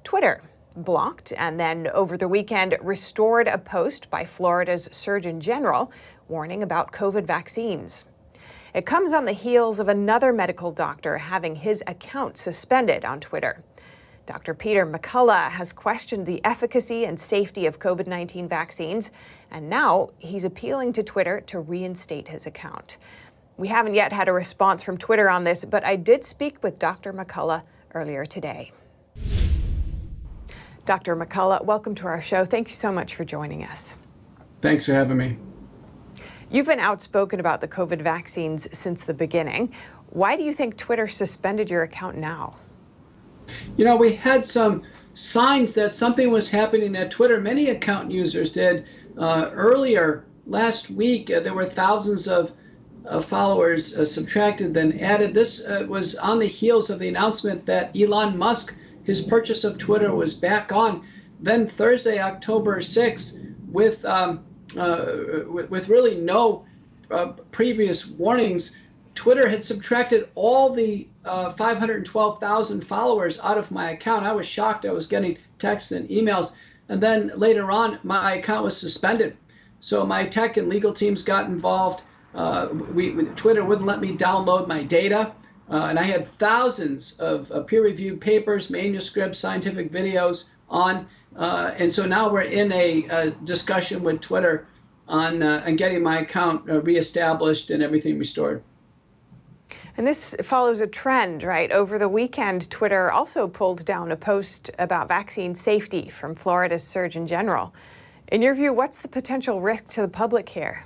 Twitter blocked and then over the weekend restored a post by Florida's Surgeon General warning about COVID vaccines. It comes on the heels of another medical doctor having his account suspended on Twitter. Dr. Peter McCullough has questioned the efficacy and safety of COVID-19 vaccines, and now he's appealing to Twitter to reinstate his account. We haven't yet had a response from Twitter on this, but I did speak with Dr. McCullough earlier today. Dr. McCullough, welcome to our show. Thank you so much for joining us. Thanks for having me. You've been outspoken about the COVID vaccines since the beginning. Why do you think Twitter suspended your account now? You know, we had some signs that something was happening at Twitter. Many account users did. Earlier last week, there were thousands of followers subtracted, then added. This was on the heels of the announcement that Elon Musk, his purchase of Twitter, was back on. Then Thursday, October 6th, with really no previous warnings, Twitter had subtracted all the 512,000 followers out of my account. I was shocked. I was getting texts and emails. And then later on, my account was suspended. So my tech and legal teams got involved. Twitter wouldn't let me download my data. And I had thousands of peer-reviewed papers, manuscripts, scientific videos on. And so now we're in a discussion with Twitter on getting my account reestablished and everything restored. And this follows a trend, right? Over the weekend, Twitter also pulled down a post about vaccine safety from Florida's Surgeon General. In your view, what's the potential risk to the public here?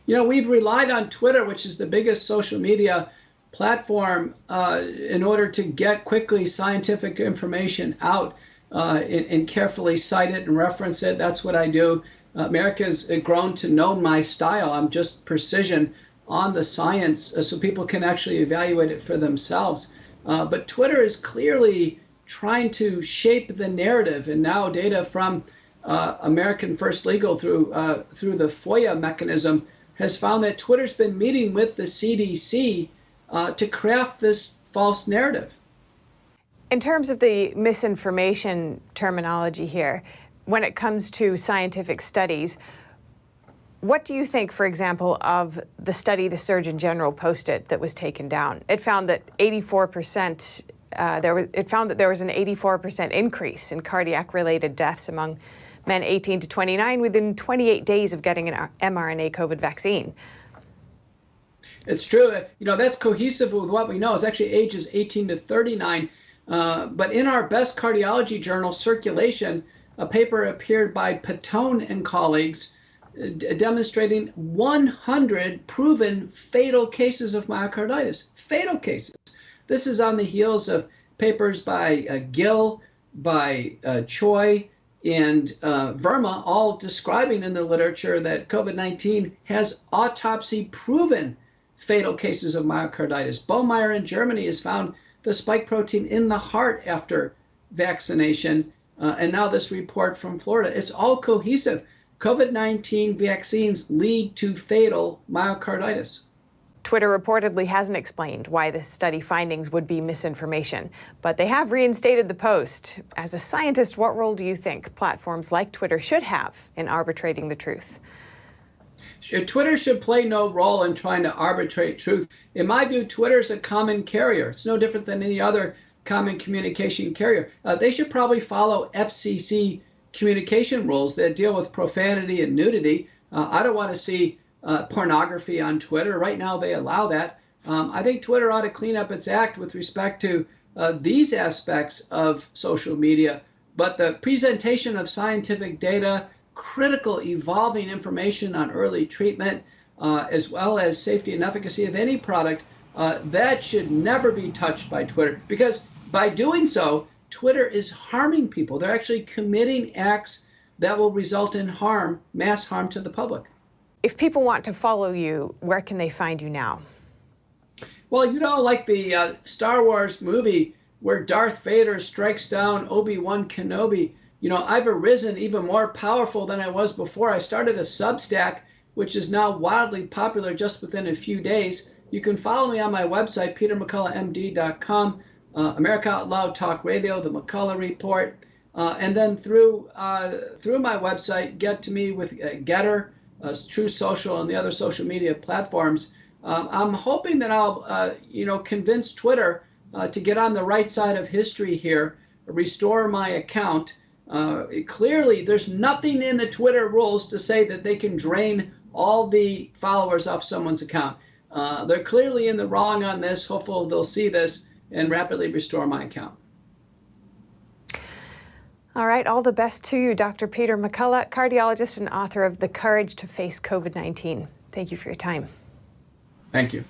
You know, we've relied on Twitter, which is the biggest social media platform, in order to get quickly scientific information out and carefully cite it and reference it. That's what I do. America's grown to know my style. I'm just precision on the science so people can actually evaluate it for themselves. But Twitter is clearly trying to shape the narrative, and now data from American First Legal through the FOIA mechanism has found that Twitter's been meeting with the CDC to craft this false narrative. In terms of the misinformation terminology here, when it comes to scientific studies, what do you think, for example, of the study the Surgeon General posted that was taken down? It found that 84%. It found that there was an 84% increase in cardiac-related deaths among men 18 to 29 within 28 days of getting an mRNA COVID vaccine. It's true. You know, that's cohesive with what we know. It's actually ages 18 to 39. But in our best cardiology journal, Circulation, a paper appeared by Patone and colleagues demonstrating 100 proven fatal cases of myocarditis. Fatal cases. This is on the heels of papers by Gill, by Choi, and Verma, all describing in the literature that COVID-19 has autopsy-proven fatal cases of myocarditis. Boehmeyer in Germany has found the spike protein in the heart after vaccination, and now this report from Florida. It's all cohesive. COVID-19 vaccines lead to fatal myocarditis. Twitter reportedly hasn't explained why this study findings would be misinformation, but they have reinstated the post. As a scientist, what role do you think platforms like Twitter should have in arbitrating the truth? Twitter should play no role in trying to arbitrate truth. In my view, Twitter is a common carrier. It's no different than any other common communication carrier. They should probably follow FCC communication rules that deal with profanity and nudity. I don't want to see pornography on Twitter. Right now they allow that. I think Twitter ought to clean up its act with respect to these aspects of social media. But the presentation of scientific data, critical evolving information on early treatment, as well as safety and efficacy of any product, that should never be touched by Twitter. Because by doing so, Twitter is harming people. They're actually committing acts that will result in harm, mass harm to the public. If people want to follow you, where can they find you now? Well, you know, like the Star Wars movie where Darth Vader strikes down Obi-Wan Kenobi, you know, I've arisen even more powerful than I was before. I started a Substack, which is now wildly popular just within a few days. You can follow me on my website, petermcculloughmd.com. America Out Loud Talk Radio, the McCullough Report, and then through my website, get to me with Getter, True Social, and the other social media platforms. I'm hoping that I'll convince Twitter to get on the right side of history here, restore my account. Clearly, there's nothing in the Twitter rules to say that they can drain all the followers off someone's account. They're clearly in the wrong on this. Hopefully they'll see this and rapidly restore my account. All right, all the best to you, Dr. Peter McCullough, cardiologist and author of The Courage to Face COVID-19. Thank you for your time. Thank you.